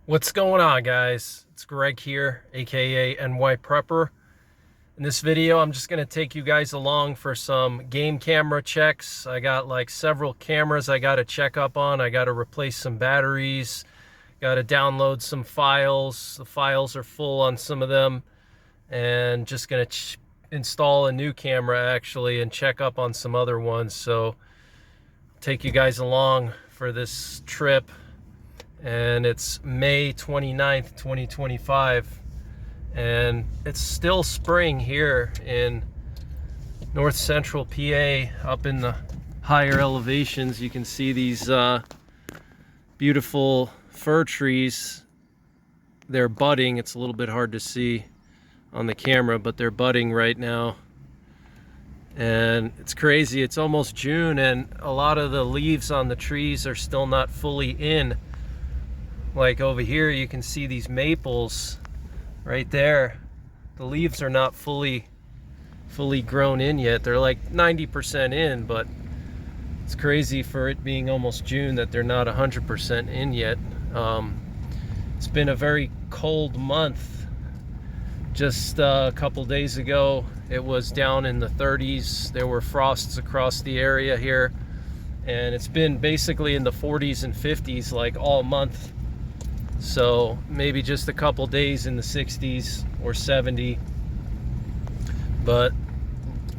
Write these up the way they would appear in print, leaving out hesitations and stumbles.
What's going on, guys? It's Greg here, aka NYPrepper. In this video, I'm just going to take you guys along for some game camera checks. I got like several cameras I got to check up on. I got to replace some batteries, got to download some files. The files are full on some of them, and just going to install a new camera actually and check up on some other ones. So I'll take you guys along for this trip. And it's May 29th, 2025, and it's still spring here in north central PA. Up in the higher elevations, you can see these beautiful fir trees. They're budding. It's a little bit hard to see on the camera, but they're budding right now. And it's crazy. It's almost June, and a lot of the leaves on the trees are still not fully in. Like over here, you can see these maples right there. The leaves are not fully grown in yet. They're like 90% in, but it's crazy for it being almost June that they're not 100% in yet. It's been a very cold month. Just a couple days ago, it was down in the 30s. There were frosts across the area here, and it's been basically in the 40s and 50s like all month. So maybe just a couple days in the 60s or 70, but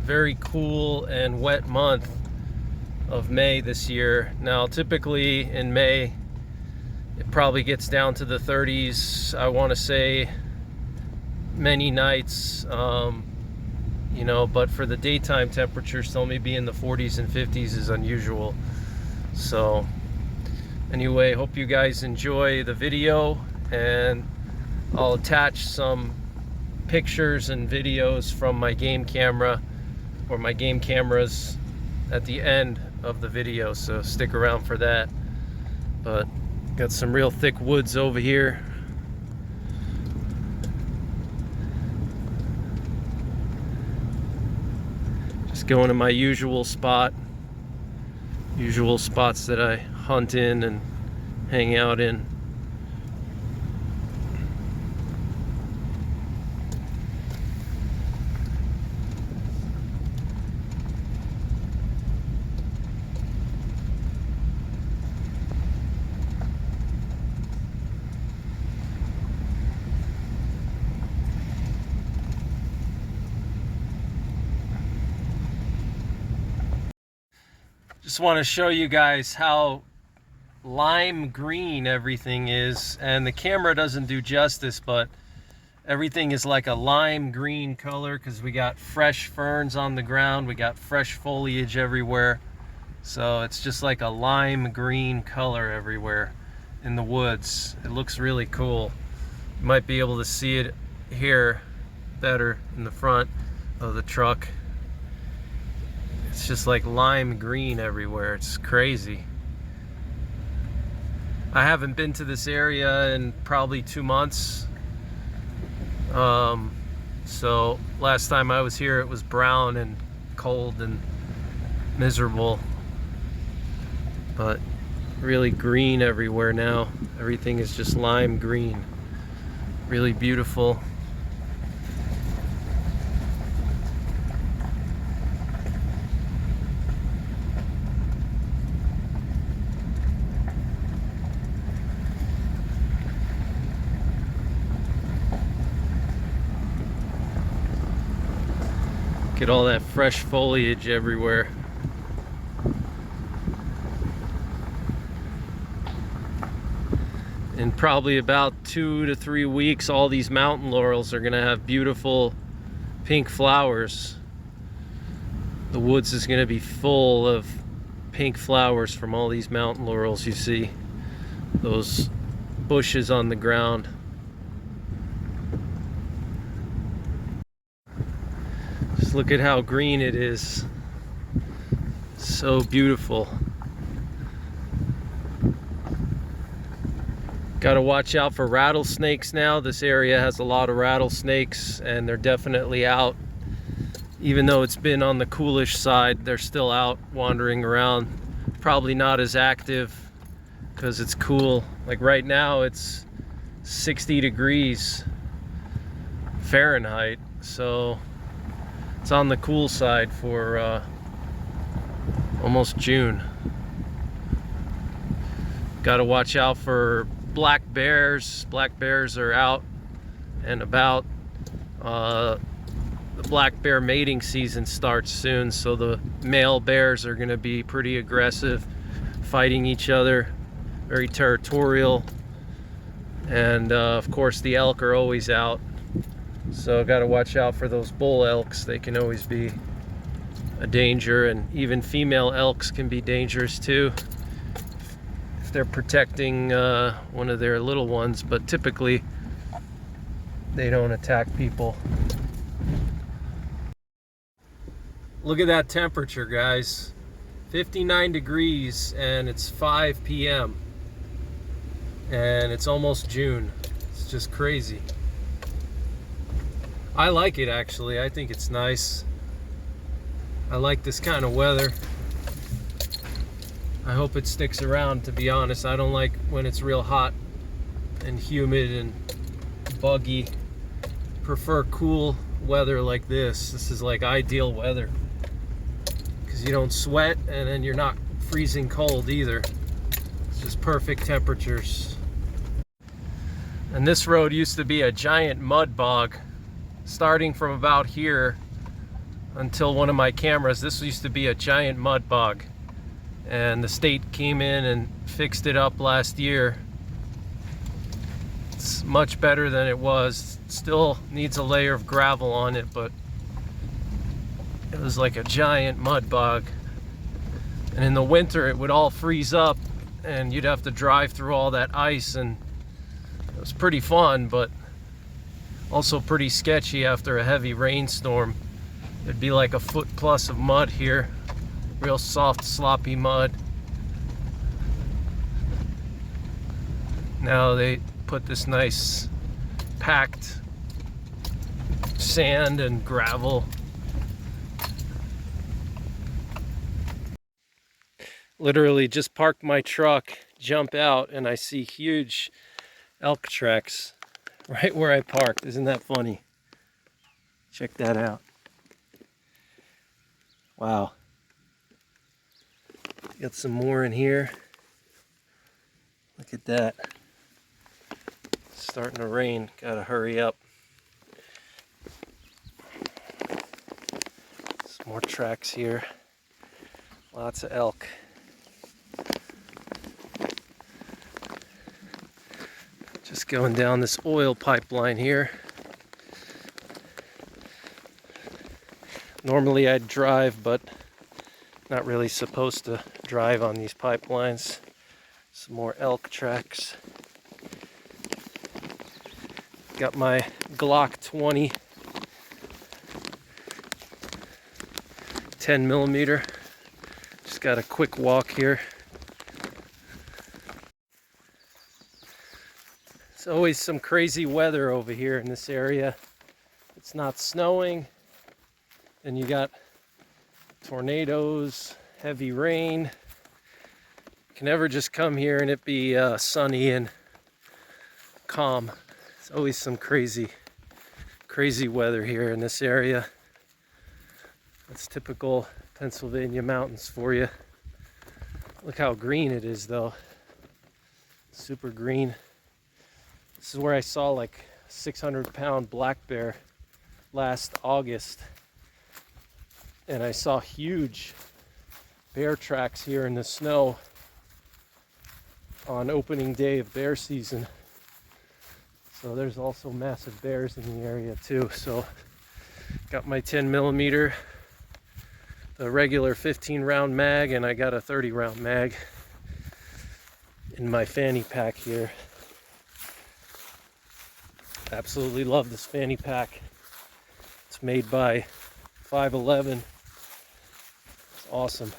very cool and wet month of May this year. Now typically in May it probably gets down to the 30s. I want to say many nights, you know, but for the daytime temperatures to only be in the 40s and 50s is unusual. So anyway, hope you guys enjoy the video, and I'll attach some pictures and videos from my game camera or my game cameras at the end of the video, so stick around for that. But got some real thick woods over here. Just going to my usual spots that I hunt in and hang out in. Just want to show you guys how lime green everything is, and the camera doesn't do justice, but everything is like a lime green color because we got fresh ferns on the ground, we got fresh foliage everywhere, so it's just like a lime green color everywhere in the woods. It looks really cool. You might be able to see it here better in the front of the truck. It's just like lime green everywhere. It's crazy. I haven't been to this area in probably 2 months. So last time I was here, it was brown and cold and miserable. But really green everywhere now. Everything is just lime green. Really beautiful. Get all that fresh foliage everywhere. In probably about 2 to 3 weeks, all these mountain laurels are gonna have beautiful pink flowers. The woods is gonna be full of pink flowers from all these mountain laurels. You see those bushes on the ground. Look at how green it is. So beautiful. Got to watch out for rattlesnakes now. This area has a lot of rattlesnakes, and they're definitely out. Even though it's been on the coolish side, they're still out wandering around. Probably not as active because it's cool. Like right now, it's 60 degrees Fahrenheit, so it's on the cool side for almost June. Got to watch out for black bears. Black bears are out and about. The black bear mating season starts soon, so the male bears are going to be pretty aggressive, fighting each other, very territorial. And of course the elk are always out, so got to watch out for those bull elks. They can always be a danger, and even female elks can be dangerous too if they're protecting one of their little ones, but typically they don't attack people. Look at that temperature, guys. 59 degrees, and it's 5 p.m. and it's almost June. It's just crazy. I like it, actually. I think it's nice. I like this kind of weather. I hope it sticks around, to be honest. I don't like when it's real hot and humid and buggy. Prefer cool weather like this. This is like ideal weather, because you don't sweat and then you're not freezing cold either. It's just perfect temperatures. And this road used to be a giant mud bog. Starting from about here until one of my cameras, this used to be a giant mud bog. And the state came in and fixed it up last year. It's much better than it was. Still needs a layer of gravel on it, but it was like a giant mud bog. And in the winter it would all freeze up and you'd have to drive through all that ice, and it was pretty fun, but also pretty sketchy after a heavy rainstorm. It'd be like a foot plus of mud here. Real soft, sloppy mud. Now they put this nice packed sand and gravel. Literally just parked my truck, jump out, and I see huge elk tracks right where I parked. Isn't that funny? Check that out. Wow. Got some more in here. Look at that. It's starting to rain. Gotta hurry up. Some more tracks here. Lots of elk. Just going down this oil pipeline here. Normally I'd drive, but not really supposed to drive on these pipelines. Some more elk tracks. Got my Glock 20 10mm. Just got a quick walk here. It's always some crazy weather over here in this area. It's not snowing, and you got tornadoes, heavy rain. You can never just come here and it be sunny and calm. It's always some crazy weather here in this area. That's typical Pennsylvania mountains for you. Look how green it is though. Super green. This is where I saw like a 600-pound black bear last August. And I saw huge bear tracks here in the snow on opening day of bear season. So there's also massive bears in the area too. So got my 10mm, the regular 15-round mag, and I got a 30-round mag in my fanny pack here. Absolutely love this fanny pack. It's made by 511. It's awesome.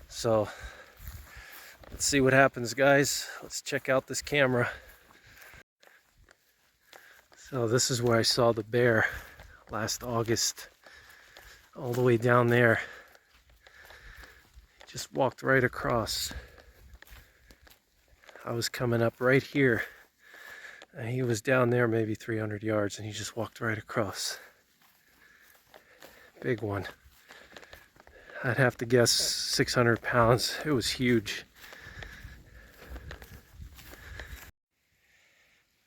So let's see what happens, guys. Let's check out this camera. So this is where I saw the bear last August, all the way down there. Just walked right across. I was coming up right here And he was down there maybe 300 yards and he just walked right across. Big one. I'd have to guess 600 pounds. It was huge.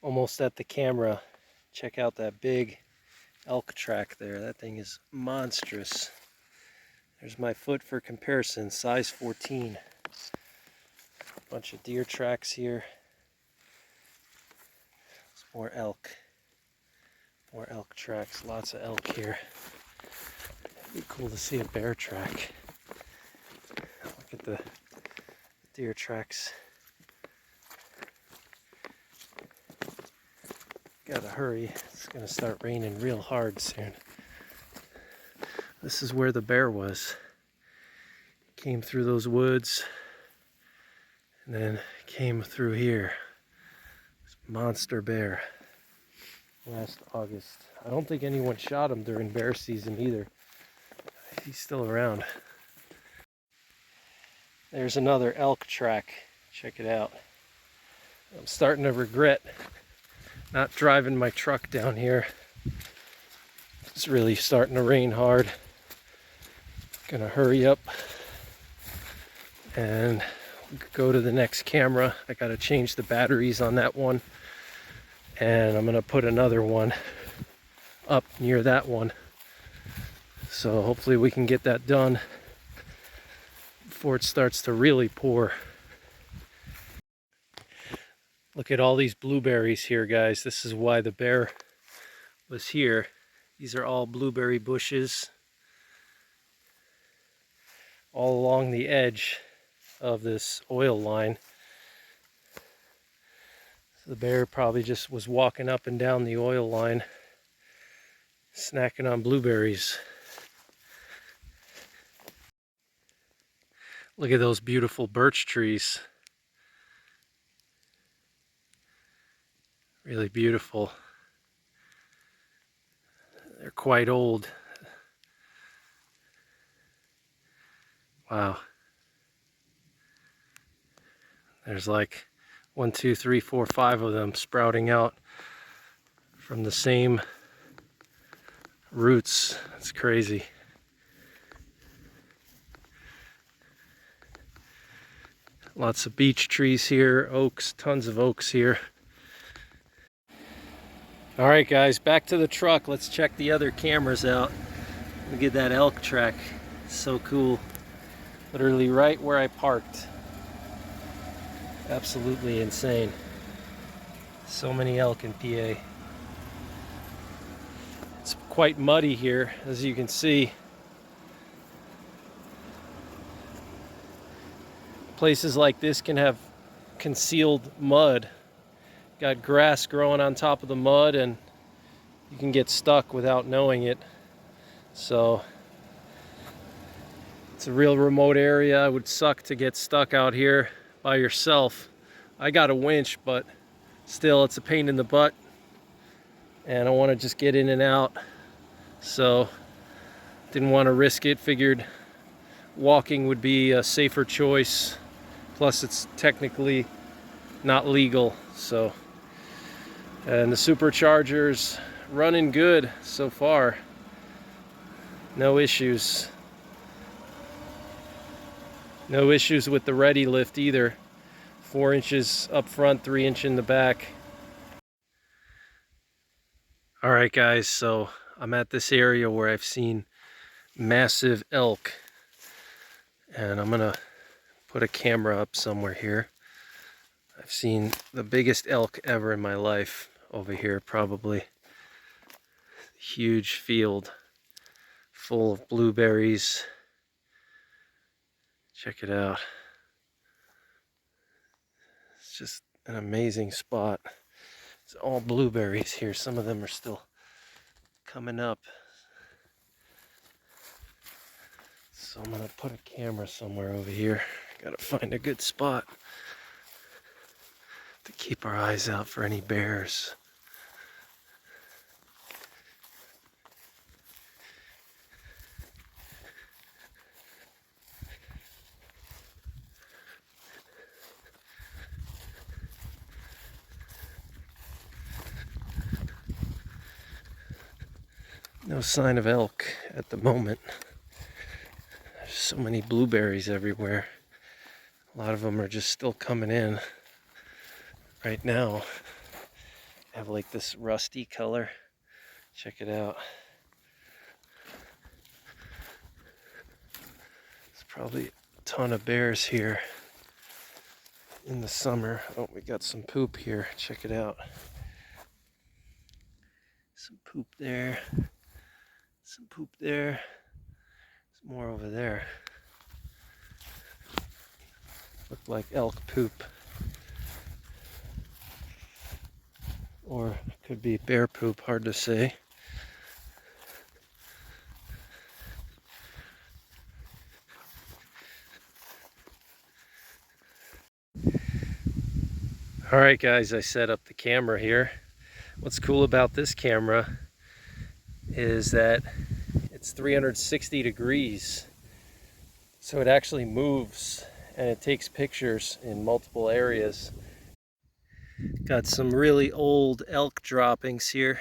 Almost at the camera. Check out that big elk track there. That thing is monstrous. There's my foot for comparison, size 14. Bunch of deer tracks here. There's more elk. More elk tracks, lots of elk here. It'd be cool to see a bear track. Look at the deer tracks. Gotta hurry, it's gonna start raining real hard soon. This is where the bear was. Came through those woods and then came through here. This monster bear last August. I don't think anyone shot him during bear season either. He's still around. There's another elk track. Check it out. I'm starting to regret not driving my truck down here. It's really starting to rain hard. Gonna hurry up and go to the next camera. I gotta change the batteries on that one. And I'm gonna put another one up near that one. So hopefully we can get that done before it starts to really pour. Look at all these blueberries here, guys. This is why the bear was here. These are all blueberry bushes all along the edge of this oil line. So the bear probably just was walking up and down the oil line, snacking on blueberries. Look at those beautiful birch trees. Really beautiful. They're quite old. Wow. There's like 1, 2, 3, 4, 5 of them sprouting out from the same roots. It's crazy. Lots of beech trees here, oaks, tons of oaks here. All right, guys, back to the truck. Let's check the other cameras out. Look at that elk track. It's so cool. Literally right where I parked. Absolutely insane. So many elk in PA. It's quite muddy here, as you can see. Places like this can have concealed mud. Got grass growing on top of the mud and you can get stuck without knowing it. So it's a real remote area. It would suck to get stuck out here by yourself. I got a winch, but still it's a pain in the butt and I want to just get in and out. So didn't want to risk it. Figured walking would be a safer choice. Plus it's technically not legal. So, and the supercharger's running good so far. No issues. No issues with the ready lift either. 4 inches up front, 3 inch in the back. All right, guys, so I'm at this area where I've seen massive elk, and I'm gonna put a camera up somewhere here. I've seen the biggest elk ever in my life over here, probably. Huge field full of blueberries. Check it out. It's just an amazing spot. It's all blueberries here. Some of them are still coming up. So I'm gonna put a camera somewhere over here. Gotta find a good spot to keep our eyes out for any bears. No sign of elk at the moment. There's so many blueberries everywhere. A lot of them are just still coming in right now. They have like this rusty color. Check it out. There's probably a ton of bears here in the summer. Oh, we got some poop here. Check it out. Some poop there. Some poop there. There's more over there. Look like elk poop. Or could be bear poop, hard to say. Alright guys, I set up the camera here. What's cool about this camera is that it's 360 degrees. So it actually moves and it takes pictures in multiple areas. Got some really old elk droppings here.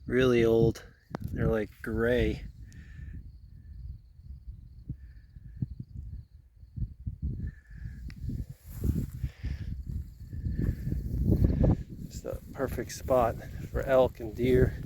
Really old. They're like gray. It's the perfect spot for elk and deer.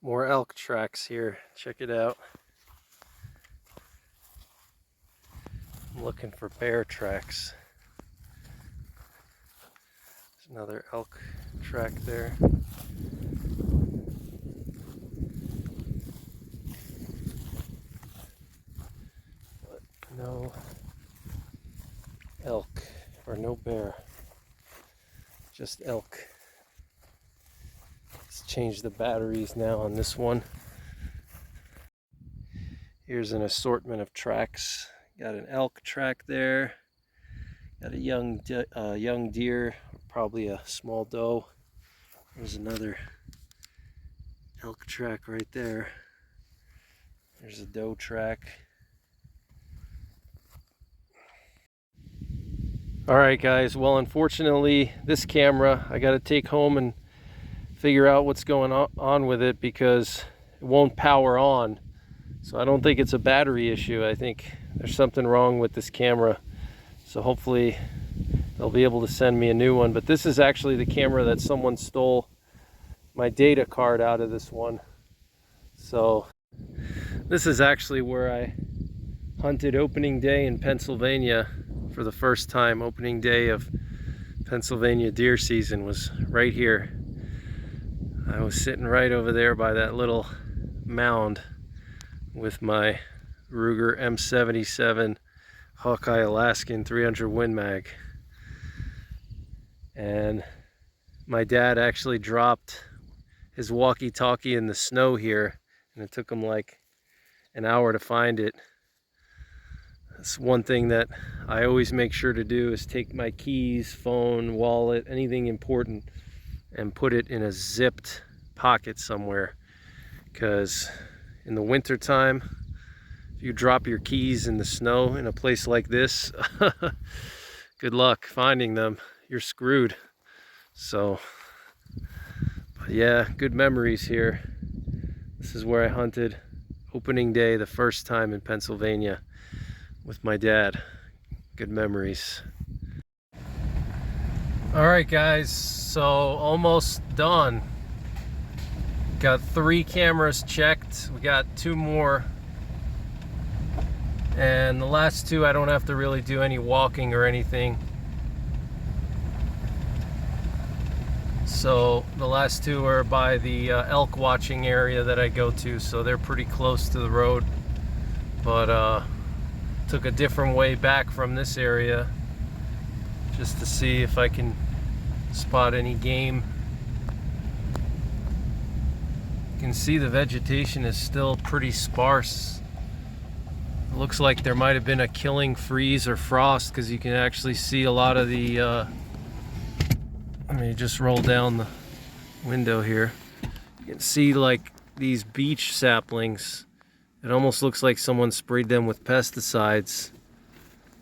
More elk tracks here. Check it out. I'm looking for bear tracks. There's another elk track there. But no elk or no bear. Just elk. Let's change the batteries now on this one. Here's an assortment of tracks. Got an elk track there. Got a young deer, probably a small doe. There's another elk track right there. There's a doe track. Alright guys, well unfortunately this camera I got to take home and figure out what's going on with it because it won't power on. So I don't think it's a battery issue. I think there's something wrong with this camera. So hopefully they'll be able to send me a new one. But this is actually the camera that someone stole my data card out of this one. So this is actually where I hunted opening day in Pennsylvania for the first time. Opening day of Pennsylvania deer season was right here. I was sitting right over there by that little mound with my Ruger M77 Hawkeye Alaskan 300 Win Mag. And my dad actually dropped his walkie-talkie in the snow here, and it took him like an hour to find it. That's one thing that I always make sure to do is take my keys, phone, wallet, anything important and put it in a zipped pocket somewhere, because in the winter time if you drop your keys in the snow in a place like this good luck finding them. You're screwed. So but yeah, good memories here. This is where I hunted opening day the first time in Pennsylvania with my dad. Good memories. Alright guys, so almost done. Got 3 cameras checked. We got 2 more. And the last 2 I don't have to really do any walking or anything. So the last 2 are by the elk watching area that I go to, so they're pretty close to the road. But took a different way back from this area just to see if I can spot any game. You can see the vegetation is still pretty sparse. It looks like there might have been a killing freeze or frost, because you can actually see a lot of the let me just roll down the window here. You You can see like these beech saplings. It almost looks like someone sprayed them with pesticides,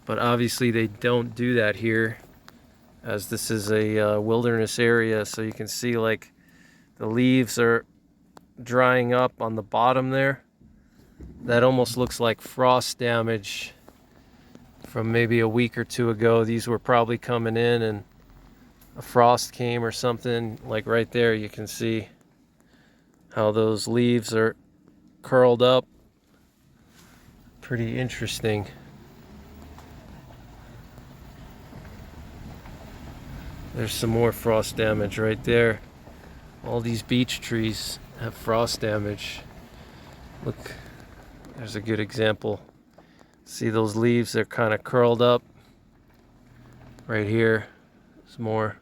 but obviously they don't do that here, as this is a wilderness area. So you can see like the leaves are drying up on the bottom there. That almost looks like frost damage from maybe a week or two ago. These were probably coming in and a frost came or something. Like right there, you can see how those leaves are curled up. Pretty interesting. There's some more frost damage right there. All these beech trees have frost damage. Look, there's a good example. See those leaves, they're kind of curled up. Right here, there's more.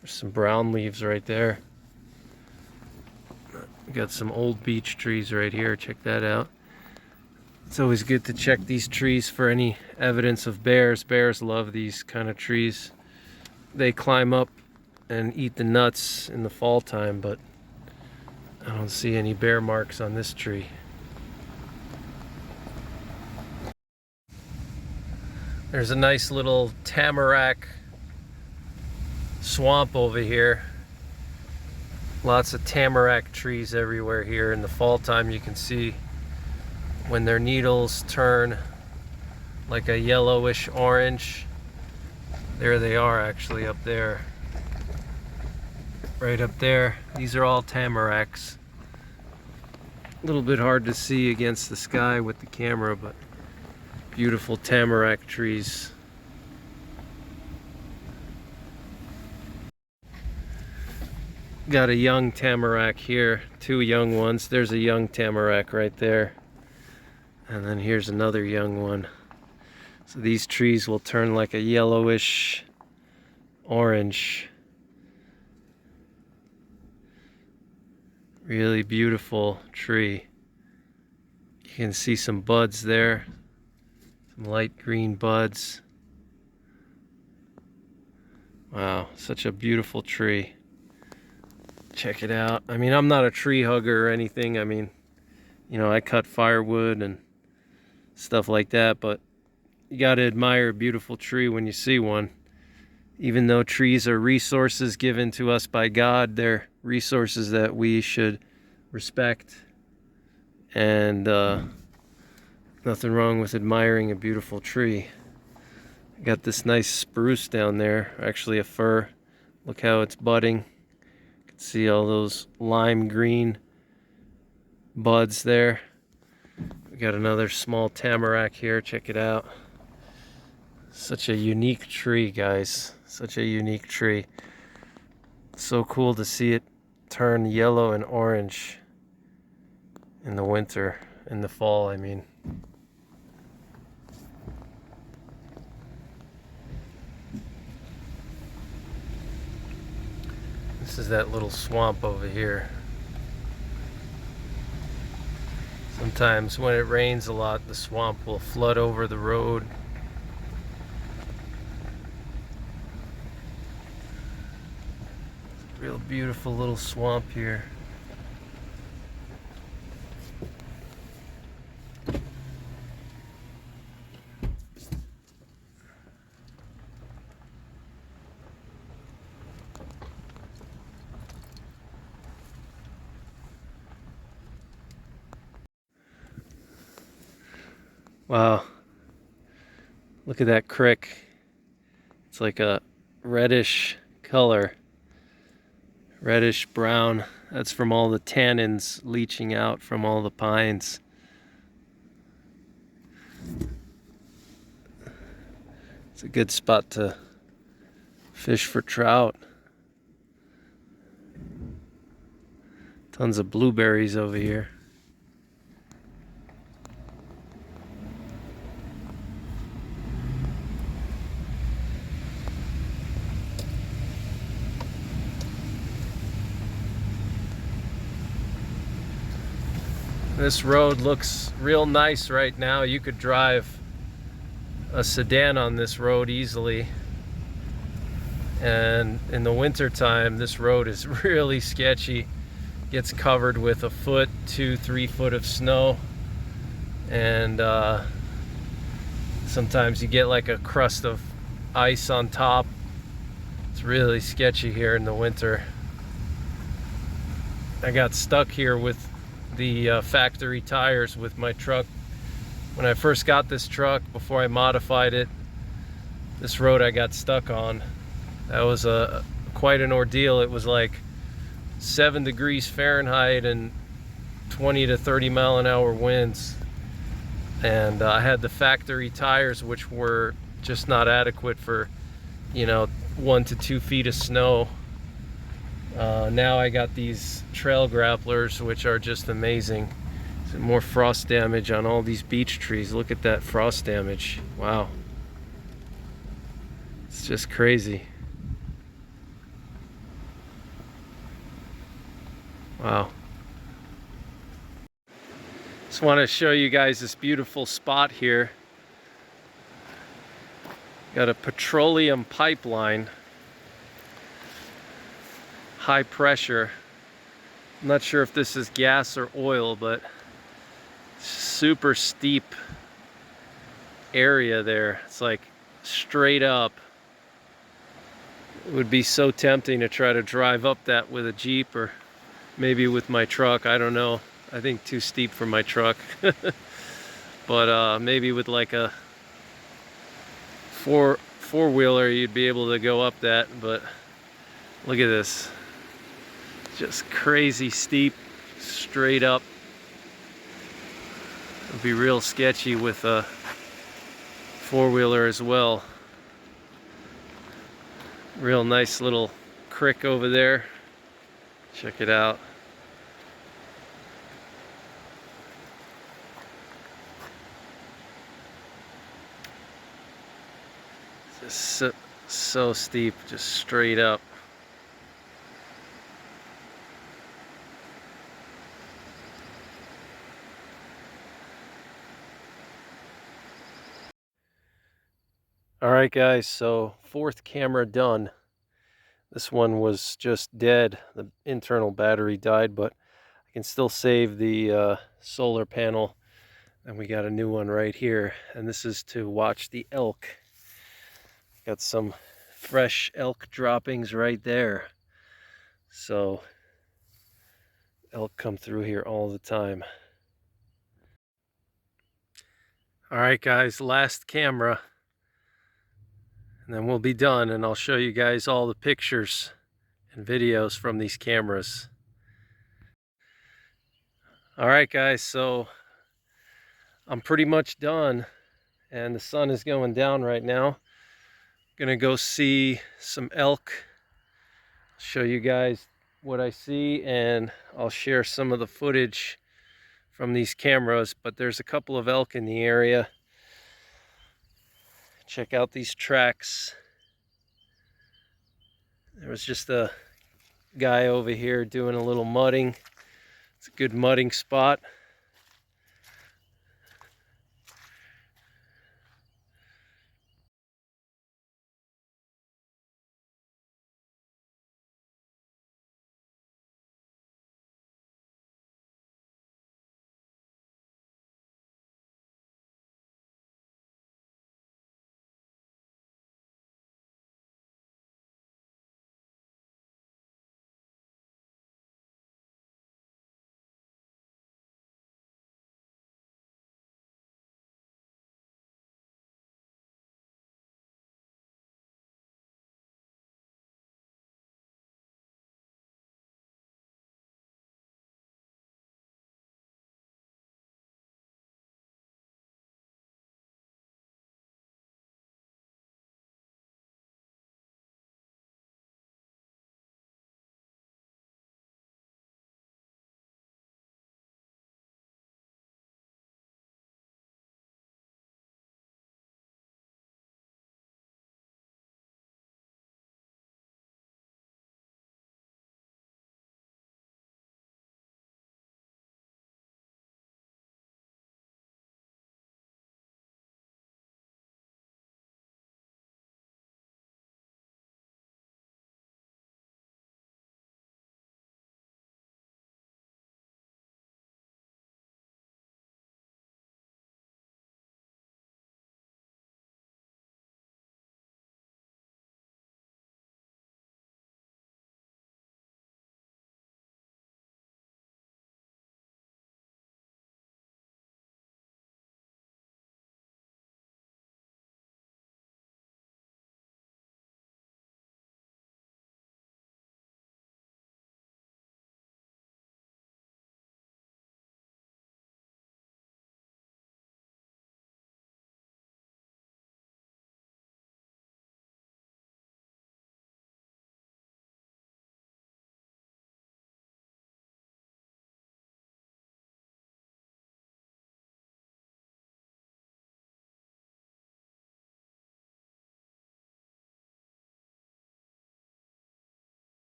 There's some brown leaves right there. We got some old beech trees right here, check that out. It's always good to check these trees for any evidence of bears. Bears love these kind of trees. They climb up and eat the nuts in the fall time, but I don't see any bear marks on this tree. There's a nice little tamarack swamp over here. Lots of tamarack trees everywhere here. In the fall time, you can see when their needles turn like a yellowish orange. There they are, actually, up there. Right up there. These are all tamaracks. A little bit hard to see against the sky with the camera, but beautiful tamarack trees. Got a young tamarack here, two young ones. There's a young tamarack right there. And then here's another young one. So these trees will turn like a yellowish orange. Really beautiful tree. You can see some buds there. Some light green buds. Wow, such a beautiful tree. Check it out. I mean, I'm not a tree hugger or anything. I mean, you know, I cut firewood and stuff like that, but you got to admire a beautiful tree when you see one. Even though trees are resources given to us by God, they're resources that we should respect. And nothing wrong with admiring a beautiful tree. I got this nice spruce down there, actually a fir. Look how it's budding. You can see all those lime green buds there. We got another small tamarack here, check it out. Such a unique tree, guys. Such a unique tree. So cool to see it turn yellow and orange in the winter, in the fall, I mean. This is that little swamp over here. Sometimes when it rains a lot, the swamp will flood over the road. Real beautiful little swamp here. Wow. Look at that crick. It's like a reddish color. Reddish brown. That's from all the tannins leaching out from all the pines. It's a good spot to fish for trout. Tons of blueberries over here. This road looks real nice right now. You could drive a sedan on this road easily. And in the winter time, this road is really sketchy. gets covered with a foot, 2-3 foot of snow, and sometimes you get like a crust of ice on top. It's really sketchy here in the winter. I got stuck here with the factory tires with my truck. When I first got this truck, before I modified it, this road I got stuck on, that was quite an ordeal. It was like 7 degrees Fahrenheit and 20 to 30 mile an hour winds. And I had the factory tires, which were just not adequate for, you know, 1 to 2 feet of snow. Now I got these trail grapplers, which are just amazing. Some more frost damage on all these beech trees. Look at that frost damage. Wow. It's just crazy. Wow. Just want to show you guys this beautiful spot here. Got a petroleum pipeline, high pressure. I'm not sure if this is gas or oil, but super steep area there. It's like straight up. It would be so tempting to try to drive up that with a Jeep or maybe with my truck. I don't know. I think too steep for my truck. But maybe with like a four-wheeler you'd be able to go up that. But look at this. Just crazy steep, straight up. It'd be real sketchy with a four-wheeler as well. Real nice little creek over there. Check it out. Just so steep, just straight up. All right, guys, so 4th camera done. This one was just dead. The internal battery died, but I can still save the solar panel. And we got a new one right here. And this is to watch the elk. Got some fresh elk droppings right there. So elk come through here all the time. All right, guys, last camera. And then we'll be done, and I'll show you guys all the pictures and videos from these cameras. All right, guys, so I'm pretty much done, and the sun is going down right now. Gonna go see some elk, show you guys what I see, and I'll share some of the footage from these cameras. But there's a couple of elk in the area. Check out these tracks. There was just a guy over here doing a little mudding. It's a good mudding spot.